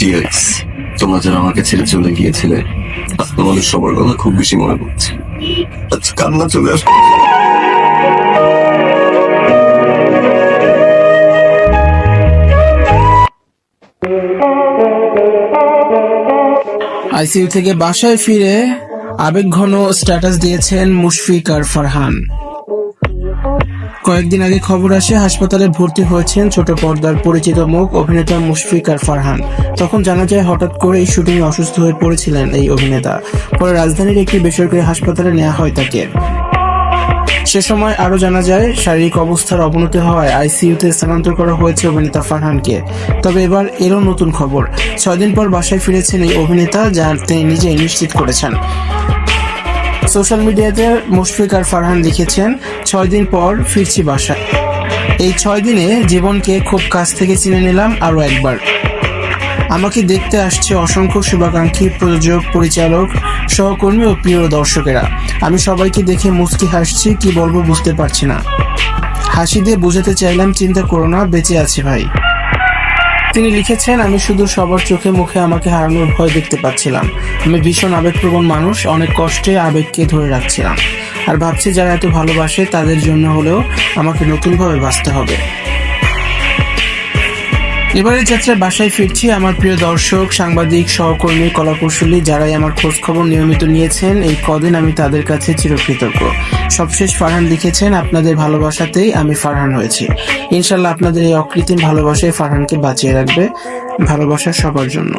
Dears, তোমরা যারা আমাকে ছেড়ে চলে গিয়েছিলে, আজ তোমাদের সবার কথা খুব বেশি মনে পড়ছে। আজ কান্না চলে আসছে। আইসিইউ থেকে বাসায় ফিরে আবেগঘন স্ট্যাটাস দিয়েছেন মুশফিক আর ফারহান। কয়েকদিন আগে খবর আসে হাসপাতালে ভর্তি হয়েছেন ছোট পর্দার পরিচিত মুখ অভিনেতা মুশফিক আর ফারহান। তখন জানা যায় হঠাৎ করে এই শুটিংয়ে অসুস্থ হয়ে পড়েছিলেন এই অভিনেতা। পরে রাজধানীর একটি বেসরকারি হাসপাতালে নেওয়া হয় তাকে। সে সময় আরো জানা যায় শারীরিক অবস্থার অবনতি হওয়ায় আইসিইউতে স্থানান্তর করা হয়েছে অভিনেতা ফারহানকে। তবে এবার এলো নতুন খবর, 6 দিন পর বাসায় ফিরেছেন এই অভিনেতা, যা তিনি নিজেই নিশ্চিত করেছেন। সোশ্যাল মিডিয়াতে মুশফিক আর ফারহান লিখেছেন, 6 দিন পর ফিরছি বাসায়। এই 6 দিনে জীবনকে খুব কাছ থেকে চিনে নিলাম আরো একবার। আমাকে দেখতে আসছে অসংখ্য শুভাকাঙ্ক্ষী, প্রযোজক, পরিচালক, সহকর্মী ও প্রিয় দর্শকেরা। আমি সবাইকে দেখে মুচকি হাসছি, কি বলবো বুঝতে পারছি না। হাসি দিয়ে বোঝাতে চাইলাম, চিন্তা করো না, বেঁচে আছি ভাই। তিনি লিখেছেন, আমি শুধু সবার চোখে মুখে আমাকে হারানোর ভয় দেখতে পাচ্ছিলাম। আমি ভীষণ আবেগপ্রবণ মানুষ, অনেক কষ্টে আবেগকে ধরে রাখছিলাম। আর ভাবছি যারা এত ভালোবাসে তাদের জন্য হলেও আমাকে নতুনভাবে বাঁচতে হবে। এবারের যাত্রায় বাসায় ফিরছি। আমার প্রিয় দর্শক, সাংবাদিক, সহকর্মী, কলাকুশলী যারাই আমার খোঁজ খবর নিয়মিত নিয়েছেন, এই কদিন আমি তাদের কাছে চিরকৃতজ্ঞ। সবশেষ ফারহান লিখেছেন, আপনাদের ভালোবাসাতেই আমি ফারহান হয়েছি। ইনশাল্লাহ আপনাদের এই অকৃত্রিম ভালোবাসায় ফারহানকে বাঁচিয়ে রাখবে। ভালোবাসা সবার জন্য।